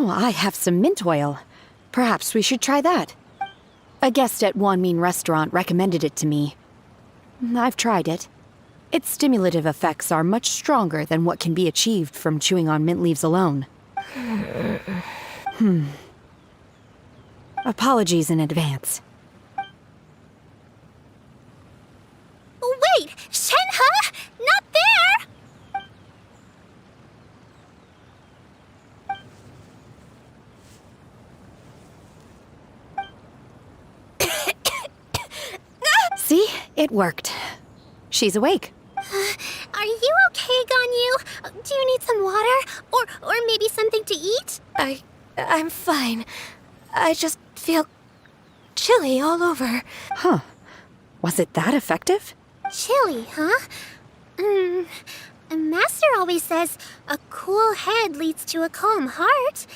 Oh, I have some mint oil. Perhaps we should try that. A guest at Wanmin restaurant recommended it to me. I've tried it. Its stimulative effects are much stronger than what can be achieved from chewing on mint leaves alone. Apologies in advance. Wait! Shenhe! Not there! See? It worked. She's awake. Are you okay, Ganyu? Do you need some water? Or maybe something to eat? I'm fine. I just feel chilly all over. Huh. Was it that effective? Chilly, huh? Master always says a cool head leads to a calm heart.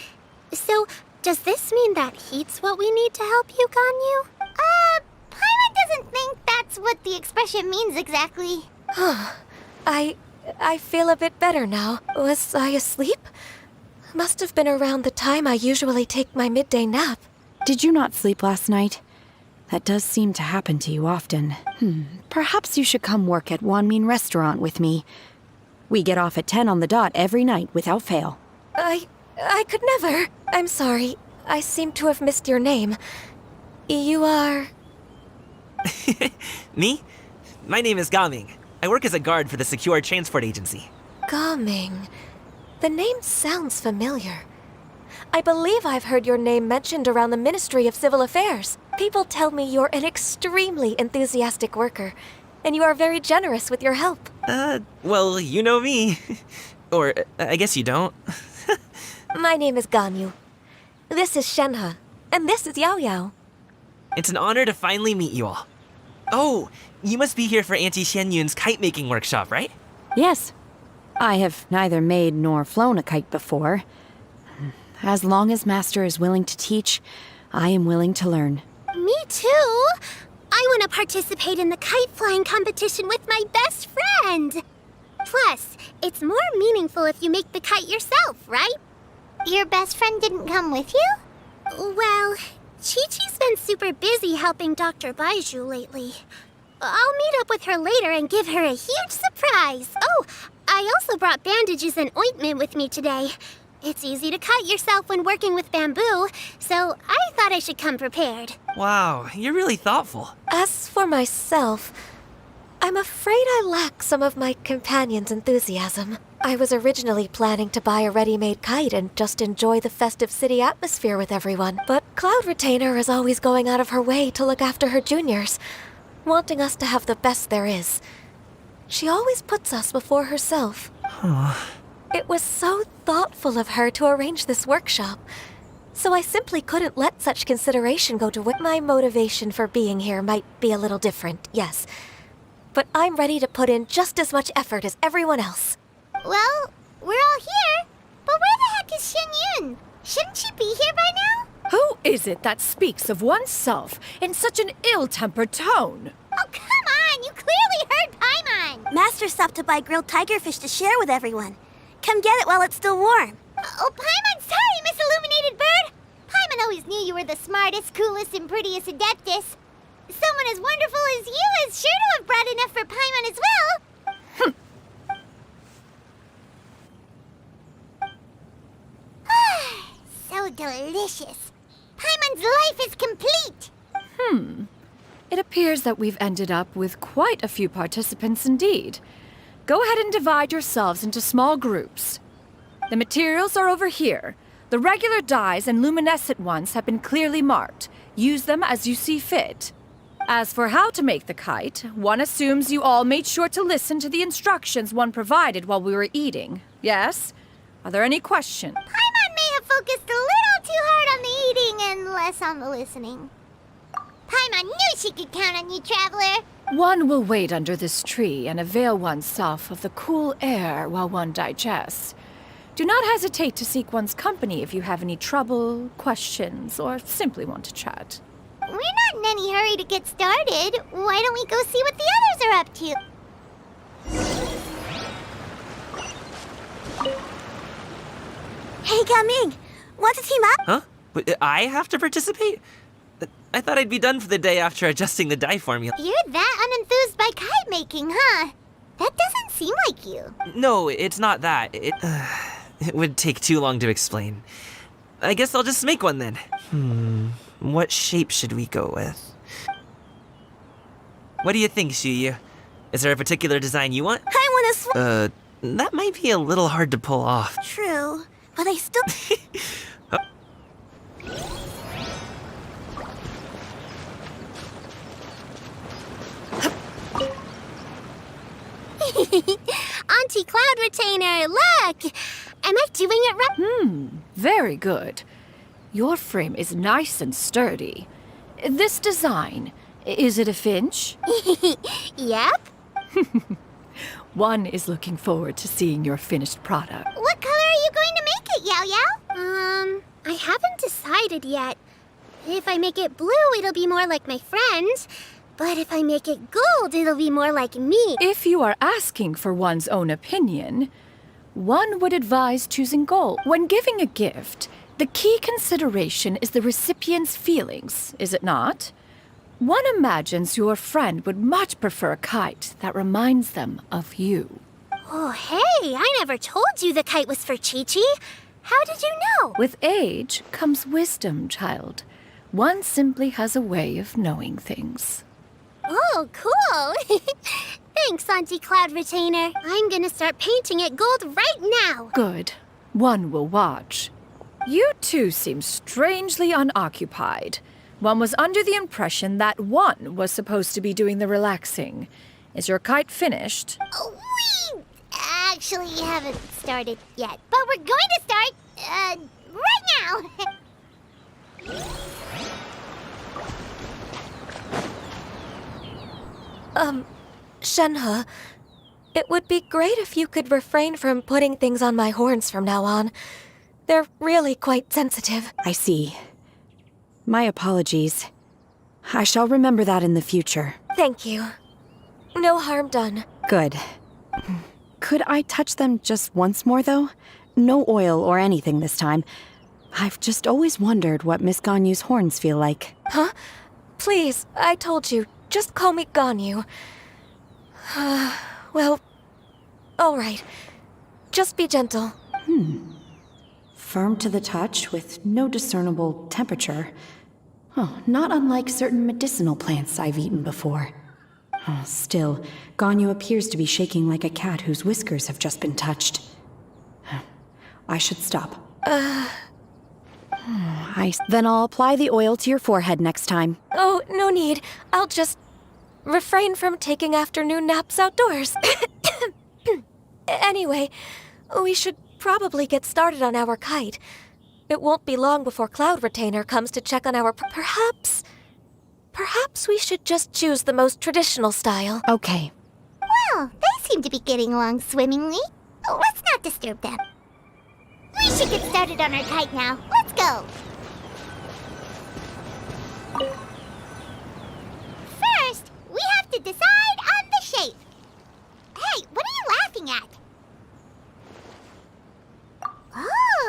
So, does this mean that heat's what we need to help you, Ganyu? Paimon doesn't think that's what the expression means exactly. I feel a bit better now. Was I asleep? Must have been around the time I usually take my midday nap. Did you not sleep last night? That does seem to happen to you often. Perhaps you should come work at Wanmin restaurant with me. We get off at 10 on the dot every night without fail. I could never. I'm sorry. I seem to have missed your name. You are... Me? My name is Gaming. I work as a guard for the Secure Transport Agency. Gaming. The name sounds familiar. I believe I've heard your name mentioned around the Ministry of Civil Affairs. People tell me you're an extremely enthusiastic worker, and you are very generous with your help. Well, you know me. Or, I guess you don't. My name is Ganyu. This is Shenhe, and this is Yao. It's an honor to finally meet you all. Oh, you must be here for Auntie Xianyun's kite-making workshop, right? Yes. I have neither made nor flown a kite before. As long as Master is willing to teach, I am willing to learn. Me too! I want to participate in the kite flying competition with my best friend! Plus, it's more meaningful if you make the kite yourself, right? Your best friend didn't come with you? Well, Chi-Chi's been super busy helping Dr. Baiju lately. I'll meet up with her later and give her a huge surprise. Oh, I also brought bandages and ointment with me today. It's easy to cut yourself when working with bamboo, so I thought I should come prepared. Wow, you're really thoughtful. As for myself, I'm afraid I lack some of my companion's enthusiasm. I was originally planning to buy a ready-made kite and just enjoy the festive city atmosphere with everyone, but Cloud Retainer is always going out of her way to look after her juniors, wanting us to have the best there is. She always puts us before herself. It was so thoughtful of her to arrange this workshop, so I simply couldn't let such consideration go to waste. My motivation for being here might be a little different, yes, but I'm ready to put in just as much effort as everyone else. Well, we're all here, but where the heck is Xianyun? Shouldn't she be here by now? Who is it that speaks of oneself in such an ill-tempered tone? Oh, come on! You clearly heard Paimon! Master stopped to buy grilled tigerfish to share with everyone. Come get it while it's still warm. Oh, Paimon, sorry, Miss Illuminated Bird! Paimon always knew you were the smartest, coolest, and prettiest Adeptus. Someone as wonderful as you is sure to have brought enough for Paimon as well. So delicious. Paimon's life is complete. It appears that we've ended up with quite a few participants indeed. Go ahead and divide yourselves into small groups. The materials are over here. The regular dyes and luminescent ones have been clearly marked. Use them as you see fit. As for how to make the kite, one assumes you all made sure to listen to the instructions one provided while we were eating. Yes? Are there any questions? Paimon may have focused a little too hard on the eating and less on the listening. Paimon knew she could count on you, Traveler. One will wait under this tree and avail oneself of the cool air while one digests. Do not hesitate to seek one's company if you have any trouble, questions, or simply want to chat. We're not in any hurry to get started. Why don't we go see what the others are up to? Hey, Gaming! Want to team up? Huh? I have to participate? I thought I'd be done for the day after adjusting the dye formula. You're that unenthused by kite making, huh? That doesn't seem like you. No, it's not that. It would take too long to explain. I guess I'll just make one then. What shape should we go with? What do you think, Xiyu? Is there a particular design you want? I want to That might be a little hard to pull off. True, but I still... Auntie Cloud Retainer, look! Am I doing it right? Very good. Your frame is nice and sturdy. This design, is it a Finch? Yep. One is looking forward to seeing your finished product. What color are you going to make it, Yao Yao? I haven't decided yet. If I make it blue, it'll be more like my friends. But if I make it gold, it'll be more like me. If you are asking for one's own opinion, one would advise choosing gold. When giving a gift, the key consideration is the recipient's feelings, is it not? One imagines your friend would much prefer a kite that reminds them of you. Oh, hey, I never told you the kite was for Chi-Chi. How did you know? With age comes wisdom, child. One simply has a way of knowing things. Oh, cool. Thanks, Auntie Cloud Retainer. I'm gonna start painting it gold right now. Good. One will watch. You two seem strangely unoccupied. One was under the impression that one was supposed to be doing the relaxing. Is your kite finished? We actually haven't started yet, but we're going to start, right now. Shenhe, it would be great if you could refrain from putting things on my horns from now on. They're really quite sensitive. I see. My apologies. I shall remember that in the future. Thank you. No harm done. Good. Could I touch them just once more, though? No oil or anything this time. I've just always wondered what Miss Ganyu's horns feel like. Huh? Please, I told you. Just call me Ganyu. Well, all right. Just be gentle. Firm to the touch with no discernible temperature. Oh, not unlike certain medicinal plants I've eaten before. Oh, still, Ganyu appears to be shaking like a cat whose whiskers have just been touched. I should stop. Then I'll apply the oil to your forehead next time. Oh, no need. I'll just refrain from taking afternoon naps outdoors. Anyway, we should probably get started on our kite. It won't be long before Cloud Retainer comes to check on our... Perhaps we should just choose the most traditional style. Okay. Well, they seem to be getting along swimmingly. Let's not disturb them. We should get started on our kite now. Let's go. First, we have to decide on the shape. Hey, what are you laughing at?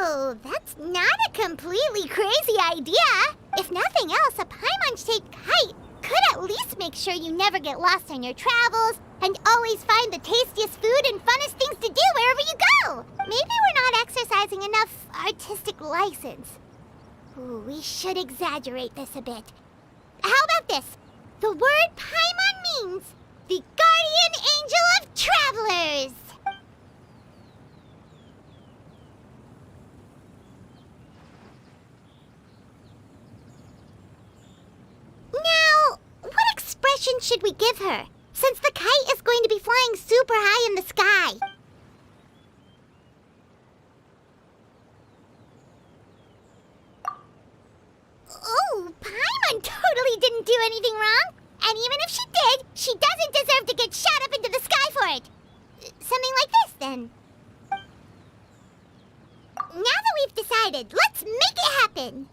Oh, that's not a completely crazy idea. If nothing else, a Paimon-shaped kite could at least make sure you never get lost on your travels and always find the tastiest food and funnest things to do wherever you go. Maybe we're not exercising enough artistic license. Ooh, we should exaggerate this a bit. How about this? The word Paimon means the guardian angel of travelers. Now, what expression should we give her, since the kite is going to be flying super high in the sky? Oh, Paimon totally didn't do anything wrong. And even if she did, she doesn't deserve to get shot up into the sky for it. Something like this, then. Now that we've decided, let's make it happen.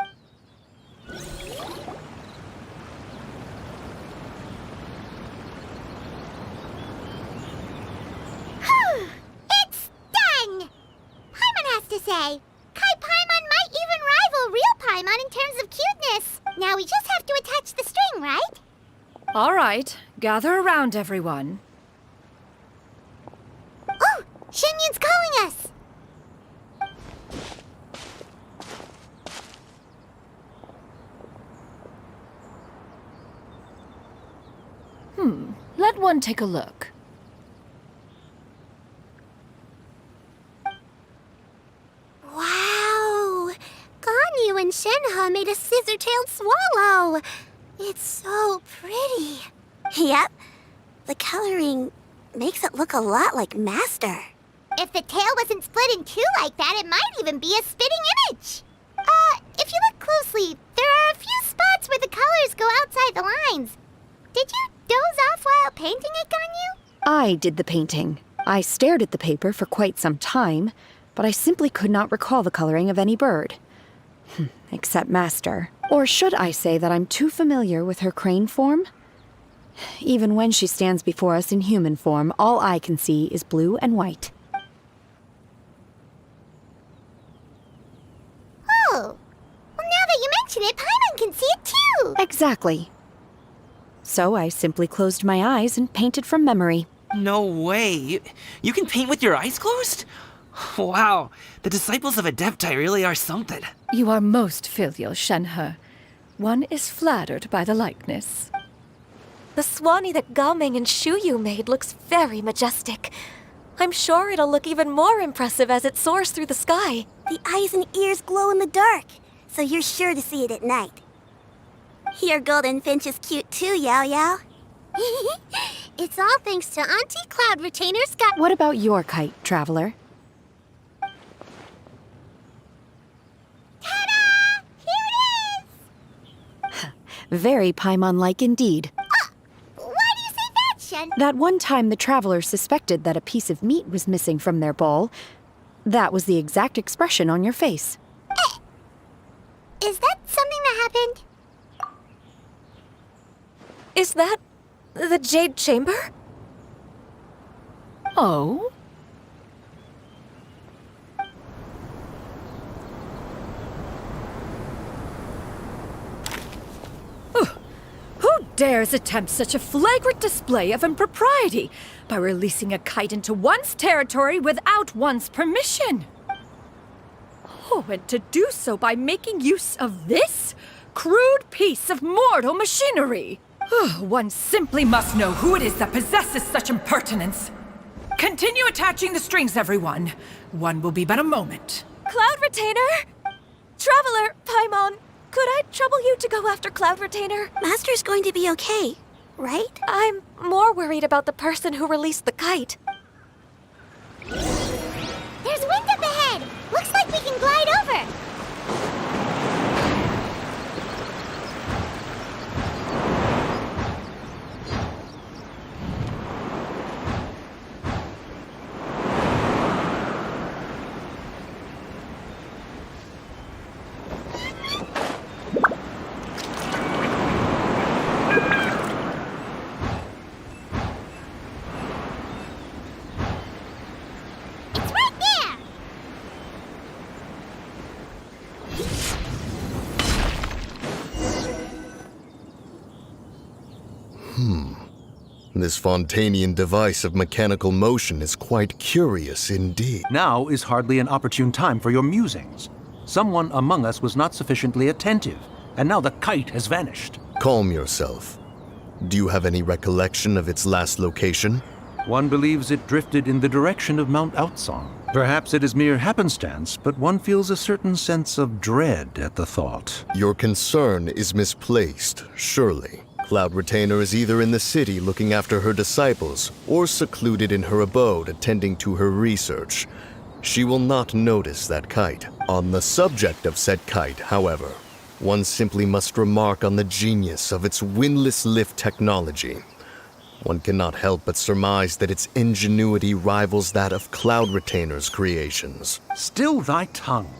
It's done! Paimon has to say. Kai Paimon might even Paimon in terms of cuteness. Now we just have to attach the string, right? All right, gather around, everyone. Oh, Xianyun's calling us. Let one take a look. Wow! Ganyu and Shenhe made a scissor-tailed swallow. It's so pretty. Yep. The coloring makes it look a lot like Master. If the tail wasn't split in two like that, it might even be a spitting image. If you look closely, there are a few spots where the colors go outside the lines. Did you doze off while painting it, Ganyu? I did the painting. I stared at the paper for quite some time, but I simply could not recall the coloring of any bird. Except Master. Or should I say that I'm too familiar with her crane form? Even when she stands before us in human form, all I can see is blue and white. Oh. Well, now that you mention it, Paimon can see it too. Exactly. So I simply closed my eyes and painted from memory. No way. You can paint with your eyes closed? Wow, the disciples of Adepti really are something. You are most filial, Shenhe. One is flattered by the likeness. The Swanee that Gaming and Shuyu made looks very majestic. I'm sure it'll look even more impressive as it soars through the sky. The eyes and ears glow in the dark, so you're sure to see it at night. Your golden finch is cute too, Yao Yao. It's all thanks to Auntie Cloud Retainer Scott. What about your kite, Traveler? Ta-da! Here it is! Very Paimon-like indeed. Why do you say that, Shen? That one time the Traveler suspected that a piece of meat was missing from their bowl, that was the exact expression on your face. Is that something that happened? Is that the Jade Chamber? Oh? Who dares attempt such a flagrant display of impropriety by releasing a kite into one's territory without one's permission? Oh, and to do so by making use of this crude piece of mortal machinery. One simply must know who it is that possesses such impertinence. Continue attaching the strings, everyone. One will be but a moment. Cloud Retainer? Traveler, Paimon, could I trouble you to go after Cloud Retainer? Master's going to be okay, right? I'm more worried about the person who released the kite. There's wind up ahead. Looks like we can glide over. It's right there. This Fontainian device of mechanical motion is quite curious indeed. Now is hardly an opportune time for your musings. Someone among us was not sufficiently attentive, and now the kite has vanished. Calm yourself. Do you have any recollection of its last location? One believes it drifted in the direction of Mount Outsong. Perhaps it is mere happenstance, but one feels a certain sense of dread at the thought. Your concern is misplaced, surely. Cloud Retainer is either in the city looking after her disciples, or secluded in her abode attending to her research. She will not notice that kite. On the subject of said kite, however, one simply must remark on the genius of its windless lift technology. One cannot help but surmise that its ingenuity rivals that of Cloud Retainer's creations. Still thy tongue.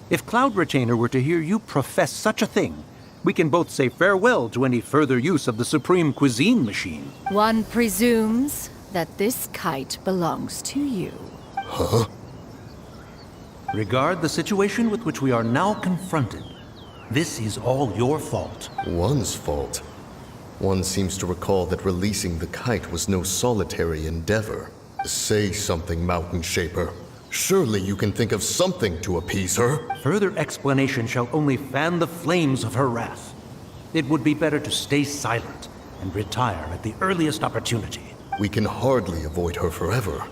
If Cloud Retainer were to hear you profess such a thing, we can both say farewell to any further use of the Supreme Cuisine Machine. One presumes that this kite belongs to you. Huh? Regard the situation with which we are now confronted. This is all your fault. One's fault. One seems to recall that releasing the kite was no solitary endeavor. Say something, Mountain Shaper. Surely you can think of something to appease her. Further explanation shall only fan the flames of her wrath. It would be better to stay silent and retire at the earliest opportunity. We can hardly avoid her forever.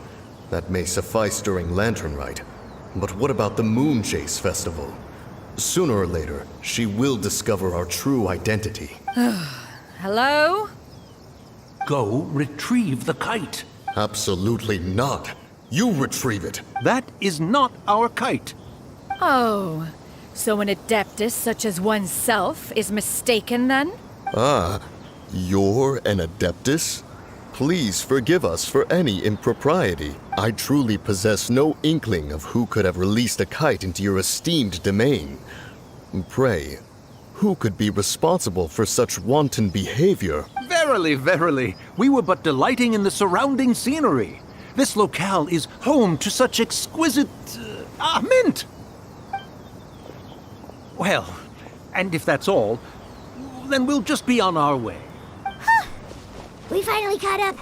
That may suffice during Lantern Rite. But what about the Moon Chase Festival? Sooner or later, she will discover our true identity. Hello? Go retrieve the kite. Absolutely not. You retrieve it. That is not our kite. Oh, so an adeptus such as oneself is mistaken then? Ah, you're an adeptus? Please forgive us for any impropriety. I truly possess no inkling of who could have released a kite into your esteemed domain. Pray, who could be responsible for such wanton behavior? Verily, verily, we were but delighting in the surrounding scenery. This locale is home to such exquisite... mint! Well, and if that's all, then we'll just be on our way. We finally caught up.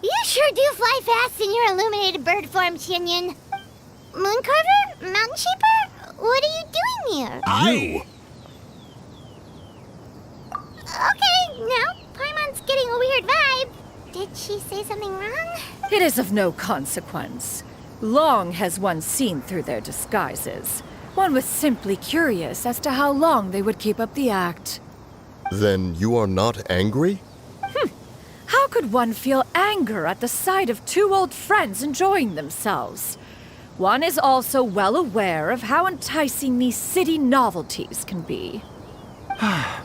You sure do fly fast in your illuminated bird form, Xianyun. Mooncarver? Mountain Shaper? What are you doing here? You! Okay, now Paimon's getting a weird vibe. Did she say something wrong? It is of no consequence. Long has one seen through their disguises. One was simply curious as to how long they would keep up the act. Then you are not angry? How could one feel anger at the sight of two old friends enjoying themselves? One is also well aware of how enticing these city novelties can be.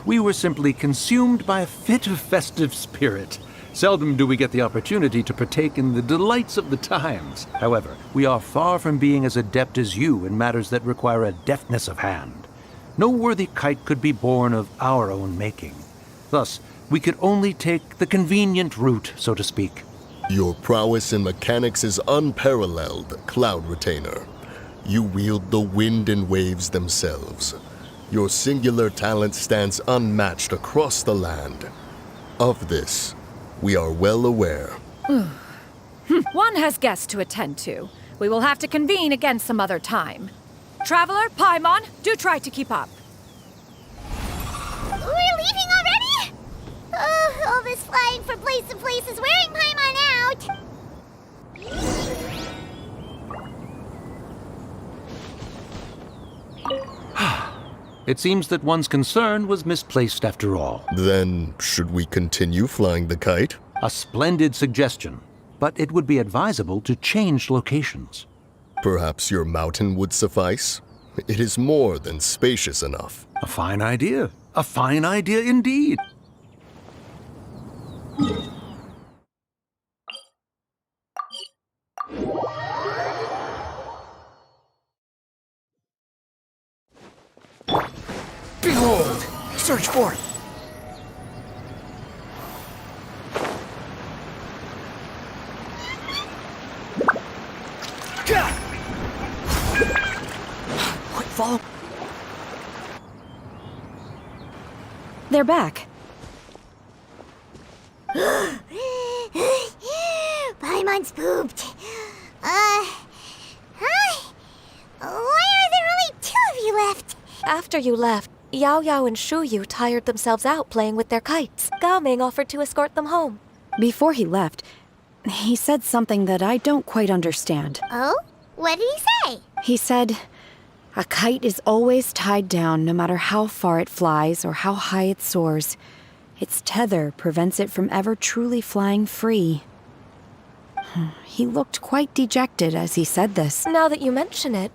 We were simply consumed by a fit of festive spirit. Seldom do we get the opportunity to partake in the delights of the times. However, we are far from being as adept as you in matters that require a deftness of hand. No worthy kite could be born of our own making. Thus, we could only take the convenient route, so to speak. Your prowess in mechanics is unparalleled, Cloud Retainer. You wield the wind and waves themselves. Your singular talent stands unmatched across the land. Of this, we are well aware. One has guests to attend to. We will have to convene again some other time. Traveler, Paimon, do try to keep up. We're leaving already? Oh, all this flying from place to place is wearing Paimon out. It seems that one's concern was misplaced after all. Then, should we continue flying the kite? A splendid suggestion, but it would be advisable to change locations. Perhaps your mountain would suffice? It is more than spacious enough. A fine idea. A fine idea indeed. Behold! Search for it! Quick, follow! They're back. Paimon's pooped. Hi. Why are there only two of you left? After you left, Yao Yao and Shu Yu tired themselves out playing with their kites. Gao Ming offered to escort them home. Before he left, he said something that I don't quite understand. Oh? What did he say? He said, a kite is always tied down no matter how far it flies or how high it soars. Its tether prevents it from ever truly flying free. He looked quite dejected as he said this. Now that you mention it,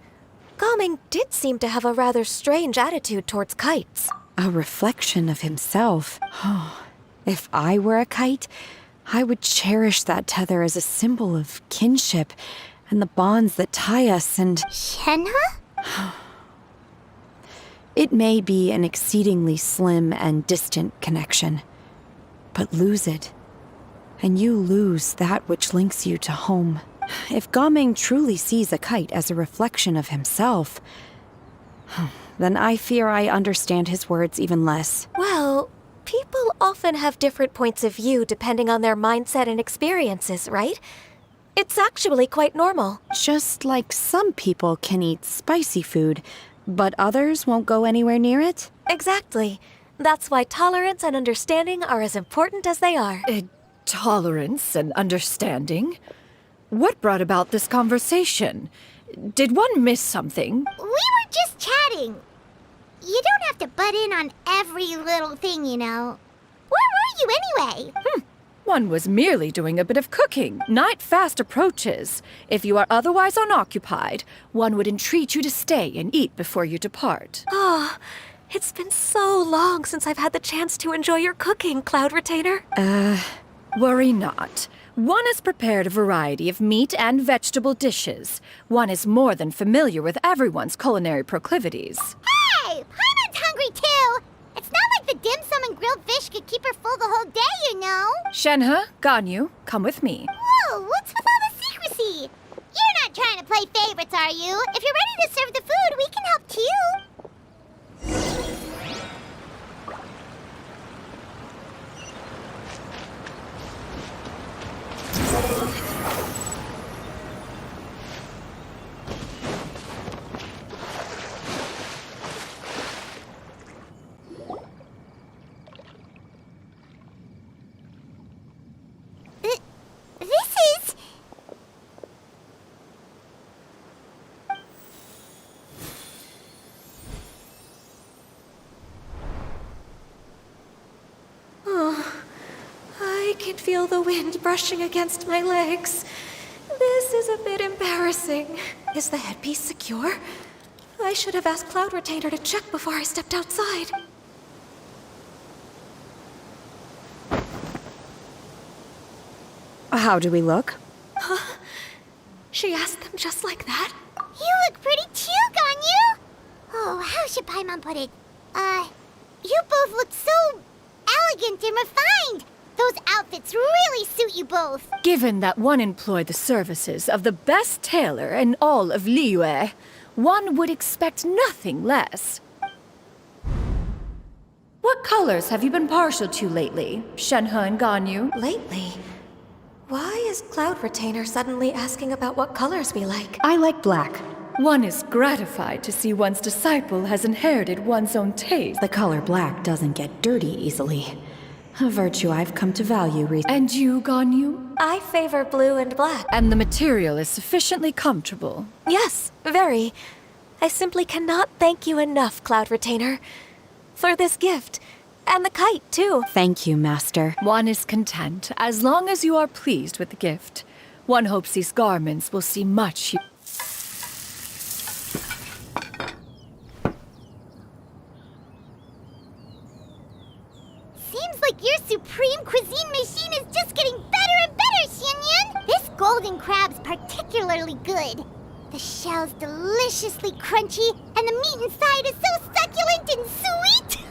Gao Ming did seem to have a rather strange attitude towards kites. A reflection of himself. If I were a kite, I would cherish that tether as a symbol of kinship and the bonds that tie us and... Shenhe? It may be an exceedingly slim and distant connection, but lose it, and you lose that which links you to home. If Gao Ming truly sees a kite as a reflection of himself, Then I fear I understand his words even less. Well, people often have different points of view depending on their mindset and experiences, right? It's actually quite normal. Just like some people can eat spicy food, but others won't go anywhere near it? Exactly. That's why tolerance and understanding are as important as they are. Tolerance and understanding? What brought about this conversation? Did one miss something? We were just chatting. You don't have to butt in on every little thing, you know. Where were you anyway? One was merely doing a bit of cooking. Night fast approaches. If you are otherwise unoccupied, one would entreat you to stay and eat before you depart. Oh, it's been so long since I've had the chance to enjoy your cooking, Cloud Retainer. Worry not. One has prepared a variety of meat and vegetable dishes. One is more than familiar with everyone's culinary proclivities. Hey, Paimon's hungry too. It's not like the dim sum and grilled fish could keep her full the whole day, you know. Shenhe, Ganyu, come with me. Whoa, what's with all the secrecy? You're not trying to play favorites, are you? If you're ready to serve the food, we can help too. This is... Oh, I can feel the wind brushing against my legs. This is a bit embarrassing. Is the headpiece secure? I should have asked Cloud Retainer to check before I stepped outside. How do we look? She asked them just like that? You look pretty too, Ganyu! Oh, how should Paimon put it? You both look so elegant and refined. Those outfits really suit you both. Given that one employed the services of the best tailor in all of Liyue, one would expect nothing less. What colors have you been partial to lately, Shenhe and Ganyu? Lately? Why is Cloud Retainer suddenly asking about what colors we like? I like black. One is gratified to see one's disciple has inherited one's own taste. The color black doesn't get dirty easily. A virtue I've come to value recently. And you, Ganyu? I favor blue and black. And the material is sufficiently comfortable. Yes, very. I simply cannot thank you enough, Cloud Retainer, for this gift. And the kite, too. Thank you, Master. One is content, as long as you are pleased with the gift. One hopes these garments will see much. Seems like your supreme cuisine machine is just getting better and better, Xianyun! This golden crab's particularly good. The shell's deliciously crunchy, and the meat inside is so succulent and sweet!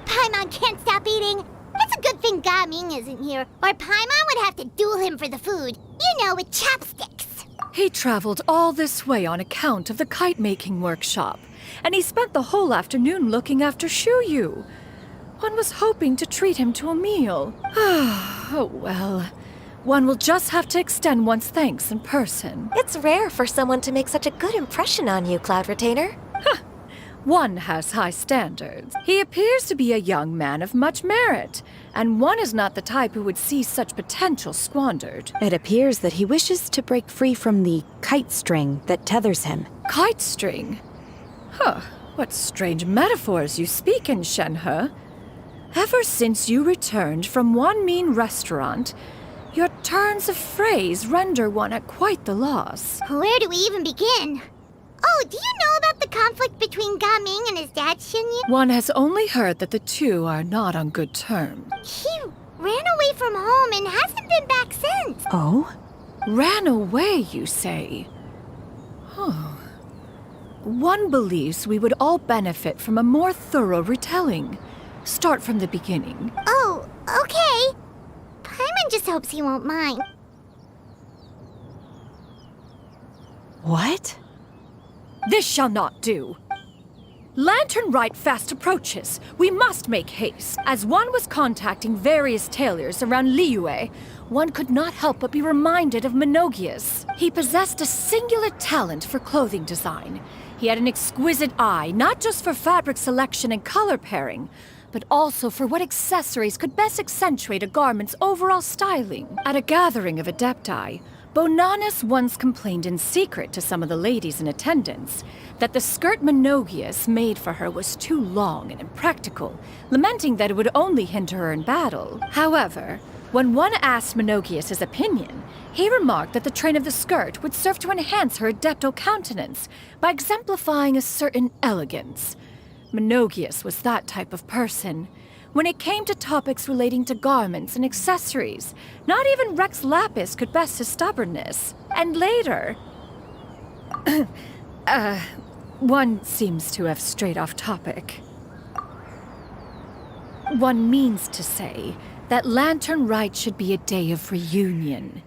Paimon can't stop eating. It's a good thing Gaming isn't here, or Paimon would have to duel him for the food. You know, with chopsticks. He traveled all this way on account of the kite-making workshop, and he spent the whole afternoon looking after Xianyun. One was hoping to treat him to a meal. Oh, well. One will just have to extend one's thanks in person. It's rare for someone to make such a good impression on you, Cloud Retainer. One has high standards. He appears to be a young man of much merit, and one is not the type who would see such potential squandered. It appears that he wishes to break free from the kite string that tethers him. Kite string? Huh, what strange metaphors you speak in, Shenhe. Ever since you returned from one mean restaurant, your turns of phrase render one at quite the loss. Where do we even begin? Oh, do you know about the conflict between Gaming and his dad, Xianyun? One has only heard that the two are not on good terms. He ran away from home and hasn't been back since. Oh? Ran away, you say? Oh. One believes we would all benefit from a more thorough retelling. Start from the beginning. Oh, okay. Paimon just hopes he won't mind. What? This shall not do. Lantern Rite fast approaches. We must make haste. As one was contacting various tailors around Liyue, one could not help but be reminded of Menogias. He possessed a singular talent for clothing design. He had an exquisite eye, not just for fabric selection and color pairing, but also for what accessories could best accentuate a garment's overall styling. At a gathering of Adepti, Bonanas once complained in secret to some of the ladies in attendance that the skirt Menogias made for her was too long and impractical, lamenting that it would only hinder her in battle. However, when one asked Menogias his opinion, he remarked that the train of the skirt would serve to enhance her adeptal countenance by exemplifying a certain elegance. Menogias was that type of person. When it came to topics relating to garments and accessories, not even Rex Lapis could best his stubbornness. And later... one seems to have strayed off topic. One means to say that Lantern Rite should be a day of reunion.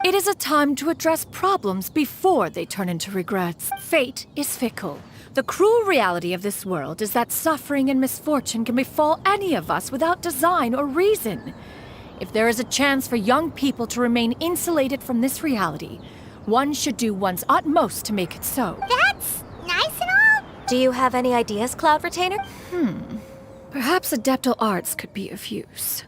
It is a time to address problems before they turn into regrets. Fate is fickle. The cruel reality of this world is that suffering and misfortune can befall any of us without design or reason. If there is a chance for young people to remain insulated from this reality, one should do one's utmost to make it so. That's nice and all. Do you have any ideas, Cloud Retainer? Perhaps adeptal arts could be of use.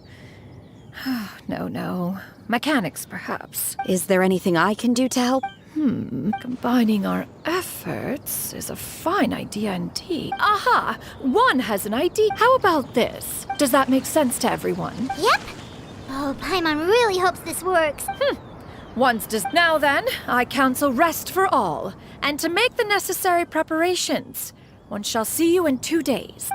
No. Mechanics, perhaps. Is there anything I can do to help? Combining our efforts is a fine idea indeed. Aha! One has an idea. How about this? Does that make sense to everyone? Yep. Oh, Paimon really hopes this works. Once just now then, I counsel rest for all, and to make the necessary preparations. One shall see you in 2 days.